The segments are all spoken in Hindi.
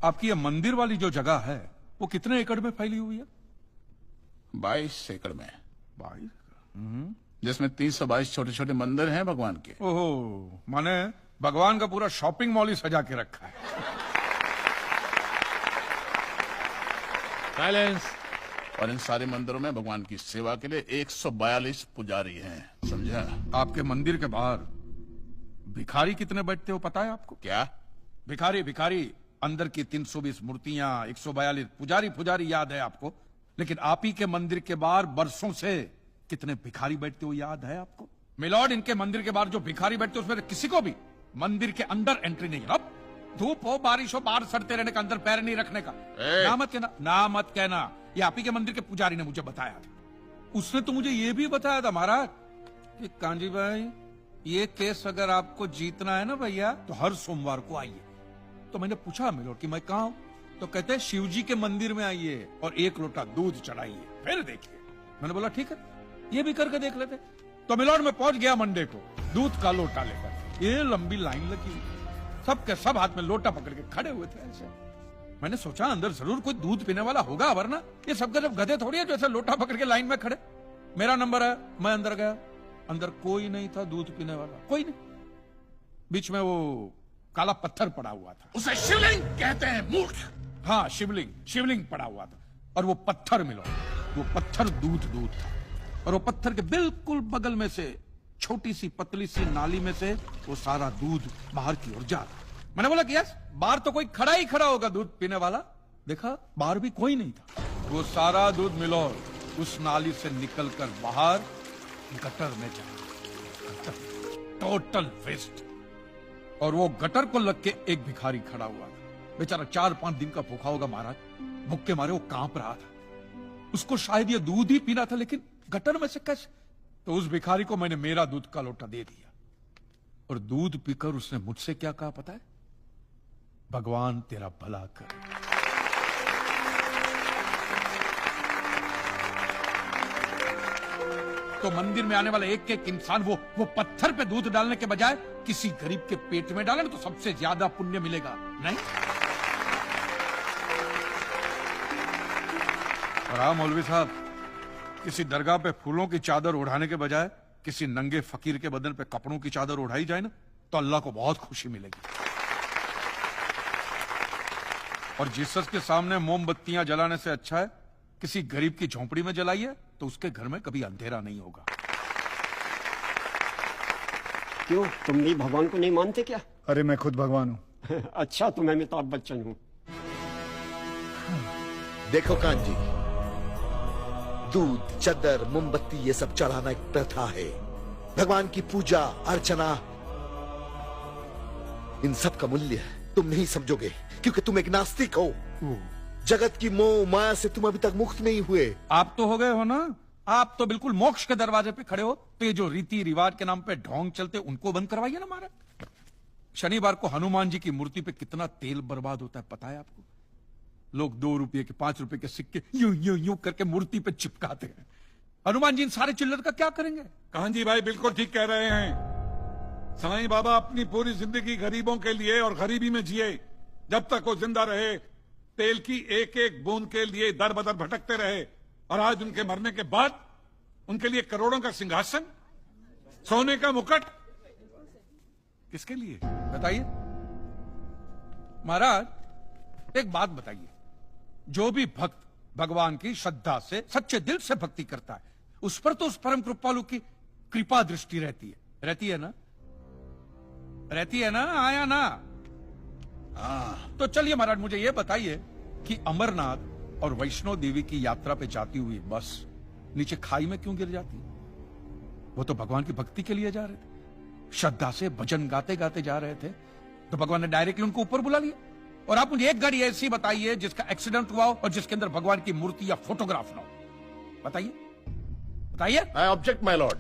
आपकी ये मंदिर वाली जो जगह है वो कितने एकड़ में फैली हुई है? 22 एकड़ में, 22। जिसमें 322 छोटे छोटे मंदिर हैं भगवान के। ओहो, माने भगवान का पूरा शॉपिंग मॉल ही सजा के रखा है। साइलेंस। और इन सारे मंदिरों में भगवान की सेवा के लिए 142 पुजारी हैं, समझा? आपके मंदिर के बाहर भिखारी कितने बैठते हो पता है आपको? क्या? भिखारी भिखारी अंदर की 320 मूर्तियां, 142 पुजारी याद है आपको? लेकिन आप ही के मंदिर के बाहर बरसों से कितने भिखारी बैठते हो याद है आपको? मिलॉर्ड, इनके मंदिर के बाहर जो भिखारी बैठते हो उसमें किसी को भी मंदिर के अंदर एंट्री नहीं है। अब धूप हो बारिश हो बाहर सड़ते रहने का, अंदर पैर नहीं रखने का। ना मत कहना, ना मत कहना। ये आप ही के मंदिर के पुजारी ने मुझे बताया था। उसने तो मुझे ये भी बताया था महाराज कि कांजी भाई, ये केस अगर आपको जीतना है ना भैया तो हर सोमवार को आइए। तो मैंने पूछा मिलॉर्ड कि मैं कहाँ हूं? तो कहते हैं शिव जी के मंदिर में आइए और 1 लोटा दूध चढ़ाइए, फिर देखिए। मैंने बोला ठीक है, ये भी करके देख लेते। तो मिलॉर्ड में पहुंच गया मंडे को दूध का लोटा लेकर। ये लंबी लाइन लगी हुई, सबके सब हाथ में लोटा पकड़ के खड़े हुए थे ऐसे। मैंने सोचा अंदर जरूर कोई दूध पीने वाला होगा, वरना ये सब जब गधे थोड़ी है जो ऐसे लोटा पकड़ के लाइन में खड़े। मेरा नंबर है, मैं अंदर गया, अंदर कोई नहीं था दूध पीने वाला, कोई नहीं। बीच में वो काला पत्थर पड़ा हुआ था, उसे शिवलिंग कहते हैं मूर्ख। हाँ शिवलिंग पड़ा हुआ था। और वो पत्थर मिलो, वो पत्थर दूध था। और वो पत्थर के बिल्कुल बगल में से छोटी सी पतली सी नाली में से वो सारा दूध बाहर की ओर जा रहा। मैंने बोला कि यस, बाहर तो कोई खड़ा ही खड़ा होगा दूध पीने वाला। देखा बाहर भी कोई नहीं था। वो सारा दूध मिलो उस नाली से निकलकर बाहर गटर में जा रहा। Total waste. और वो गटर को लग के एक भिखारी खड़ा हुआ था। बेचारा 4-5 दिन का भूखा होगा महाराज, भूख के मारे वो कांप रहा था। उसको शायद ये दूध ही पीना था, लेकिन गटर में से कैसे? तो उस भिखारी को मैंने मेरा दूध का लोटा दे दिया। और दूध पीकर उसने मुझसे क्या कहा पता है? भगवान तेरा भला करे। तो मंदिर में आने वाला एक एक इंसान वो पत्थर पे दूध डालने के बजाय किसी गरीब के पेट में डाले तो सबसे ज्यादा पुण्य मिलेगा, नहीं? और हाँ मौलवी साहब, किसी दरगाह पे फूलों की चादर ओढ़ाने के बजाय किसी नंगे फकीर के बदन पे कपड़ों की चादर ओढ़ाई जाए ना तो अल्लाह को बहुत खुशी मिलेगी। और जीसस के सामने मोमबत्तियां जलाने से अच्छा है किसी गरीब की झोंपड़ी में जलाइए, तो उसके घर में कभी अंधेरा नहीं होगा। क्यों, तुम भी भगवान को नहीं मानते क्या? अरे मैं खुद भगवान हूँ। अच्छा, तो मैं अमिताभ बच्चन हूँ। देखो कांजी, दूध, चद्दर, मोमबत्ती ये सब चढ़ाना एक प्रथा है। भगवान की पूजा अर्चना, इन सब का मूल्य तुम नहीं समझोगे क्योंकि तुम एक नास्तिक हो। जगत की मोह माया से तुम अभी तक मुक्त नहीं हुए। आप तो हो गए हो ना, आप तो बिल्कुल मोक्ष के दरवाजे पे खड़े हो। तो ये जो रीति रिवाज के नाम पे ढोंग चलते उनको बंद करवाइए ना महाराज। शनिवार को हनुमान जी की मूर्ति पे कितना तेल बर्बाद होता है पता है आपको? लोग 2 रुपये के 5 रुपए के सिक्के यूं यूं यूं करके मूर्ति पे चिपकाते हैं। हनुमान जी इन सारे चिल्लर का क्या करेंगे? कांजी भाई बिल्कुल ठीक कह रहे हैं। साईं बाबा अपनी पूरी जिंदगी गरीबों के लिए और गरीबी में जिए। जब तक वो जिंदा रहे तेल की एक एक बूंद के लिए दर बदर भटकते रहे। और आज उनके मरने के बाद उनके लिए करोड़ों का सिंहासन, सोने का मुकुट, किसके लिए बताइए महाराज। एक बात बताइए, जो भी भक्त भगवान की श्रद्धा से सच्चे दिल से भक्ति करता है उस पर तो उस परम कृपालु की कृपा दृष्टि रहती है ना? रहती है ना? आया ना? तो चलिए महाराज, मुझे यह बताइए कि अमरनाथ और वैष्णो देवी की यात्रा पे जाती हुई बस नीचे खाई में क्यों गिर जाती है? वो तो भगवान की भक्ति के लिए जा रहे थे, श्रद्धा से भजन गाते गाते जा रहे थे। तो भगवान ने डायरेक्टली उनको ऊपर बुला लिया। और आप मुझे एक गाड़ी ऐसी बताइए जिसका एक्सीडेंट हुआ हो और जिसके अंदर भगवान की मूर्ति या फोटोग्राफ ना हो। बताइए। I object my Lord.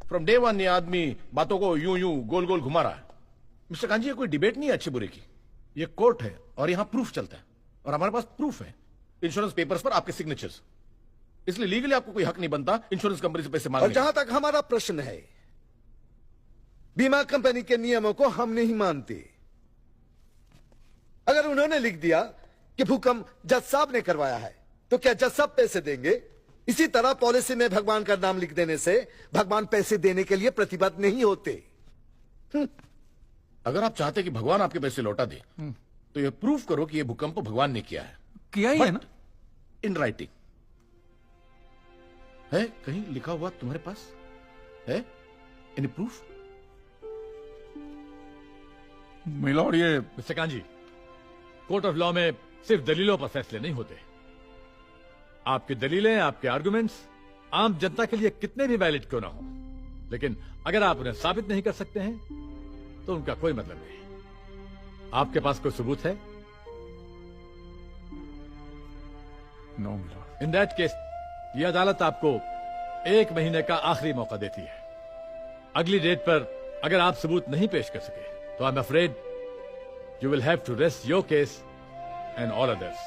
From day one ये आदमी बातों को यूं यूं गोल गोल घुमा रहा है। मिस्टर कांजी, ये कोई डिबेट नहीं है अच्छे बुरे की, ये कोर्ट है और यहां प्रूफ चलता है। और हमारे पास प्रूफ है, इंश्योरेंस पेपर्स पर आपके सिग्नेचर्स। इसलिए लीगली आपको कोई हक नहीं बनता इंश्योरेंस कंपनी से पैसे मांगने और जहां तक हमारा प्रश्न है, बीमा कंपनी के नियमों को हम नहीं मानते। अगर उन्होंने लिख दिया कि भूकंप जज साहब ने करवाया है, तो क्या जज साहब पैसे देंगे? इसी तरह पॉलिसी में भगवान का नाम लिख देने से भगवान पैसे देने के लिए प्रतिबद्ध नहीं होते। अगर आप चाहते कि भगवान आपके पैसे लौटा दे तो ये प्रूफ करो कि ये भूकंप भगवान ने किया है। किया ही है ना। इन राइटिंग है, कहीं लिखा हुआ तुम्हारे पास है? Any proof? मिलॉर्ड, ये mister kanji, court of law में सिर्फ दलीलों पर फैसले नहीं होते। आपकी दलीलें, आपके आर्गुमेंट्स आम जनता के लिए कितने भी वैलिड क्यों ना हो, लेकिन अगर आप उन्हें साबित नहीं कर सकते हैं तो उनका कोई मतलब नहीं। आपके पास कोई सबूत है? No milord. In that case ये अदालत आपको 1 महीने का आखिरी मौका देती है। अगली डेट पर अगर आप सबूत नहीं पेश कर सके तो I am afraid you will have to rest your case and all others.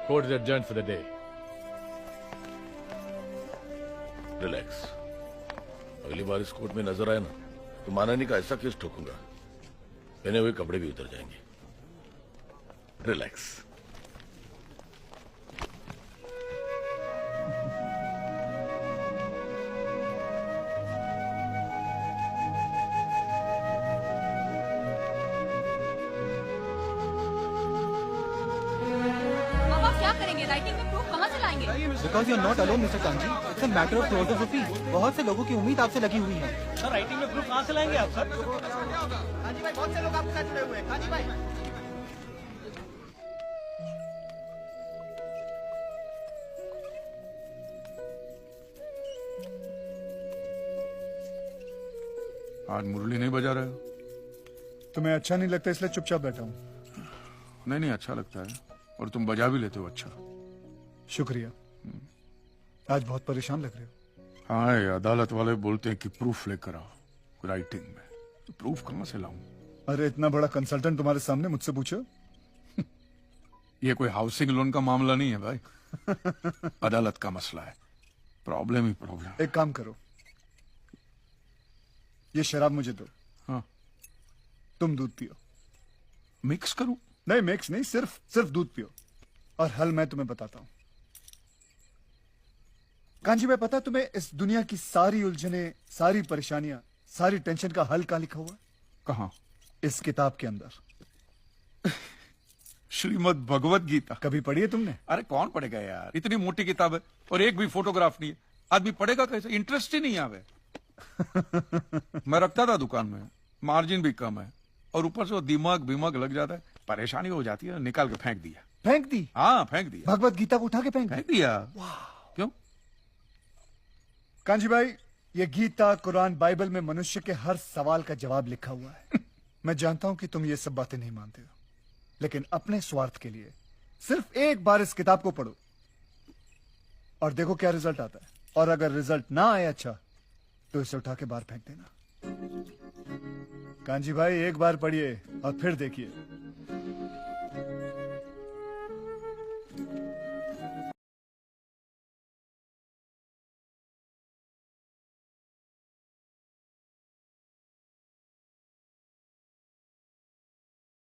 Court is adjourned for the day. Relax. अगली बार इस कोर्ट में नजर आए ना तो माननी का ऐसा केस ठोकूंगा, पहने हुए कपड़े भी उतर जाएंगे। रिलैक्स। अब आप क्या करेंगे? राइटिंग में प्रूफ कहाँ से लाएंगे? Because you are not alone, Mr. Kanji. It's a matter of crores of rupees. बहुत से लोगों की उम्मीद आपसे लगी हुई है। सर, राइटिंग में प्रूफ कहाँ से लाएंगे आप सर? कांजी भाई, बहुत से लोग आपके साथ जुड़े हुए हैं। कांजी भाई। आज मुरली नहीं बजा रहे हो? तुम्हें अच्छा नहीं लगता इसलिए चुपचाप बैठा हूँ। नहीं नहीं, अच्छा लगता है, और तुम बजा भी लेते हो अच्छा। शुक्रिया। आज बहुत परेशान लग रहे हो। हाँ, ये अदालत वाले बोलते हैं कि प्रूफ लेकर आओ राइटिंग में, तो प्रूफ कहाँ से लाऊं? अरे इतना बड़ा कंसल्टेंट तुम्हारे सामने मुझसे पूछो। ये कोई हाउसिंग लोन का मामला नहीं है भाई। अदालत का मसला है। प्रॉब्लम ही प्रॉब्लम। एक काम करो, ये शराब मुझे दो। हाँ, तुम दूध पियो। मिक्स करूं? नहीं, मिक्स नहीं, सिर्फ दूध पियो। और हल मैं तुम्हें बताता हूं। कांजी भाई, पता तुम्हें इस दुनिया की सारी उलझने, सारी परेशानियां, सारी टेंशन का हल कहां लिखा हुआ है? कहां? इस किताब के अंदर। श्रीमद् भगवत गीता। कभी पढ़ी है तुमने? अरे कौन पढ़ेगा यार, इतनी मोटी किताब है और एक भी फोटोग्राफ नहीं है। आदमी पढ़ेगा कैसे? इंटरेस्ट ही नहीं आवे। मैं रखता था दुकान में, मार्जिन भी कम है और ऊपर से वो दिमाग लग जाता है, परेशानी हो जाती है। निकाल के फेंक दिया। फेंक दी? हाँ, फेंक दिया। भगवत गीता को उठा के फेंक दिया। क्यों? कांजी भाई, ये गीता, कुरान, बाइबल में मनुष्य के हर सवाल का जवाब लिखा हुआ है। मैं जानता हूं कि तुम ये सब बातें नहीं मानते हो, लेकिन अपने स्वार्थ के लिए सिर्फ एक बार इस किताब को पढ़ो और देखो क्या रिजल्ट आता है। और अगर रिजल्ट ना आए अच्छा, तो इसे उठा के बाहर फेंक देना। कांजी भाई, एक बार पढ़िए और फिर देखिए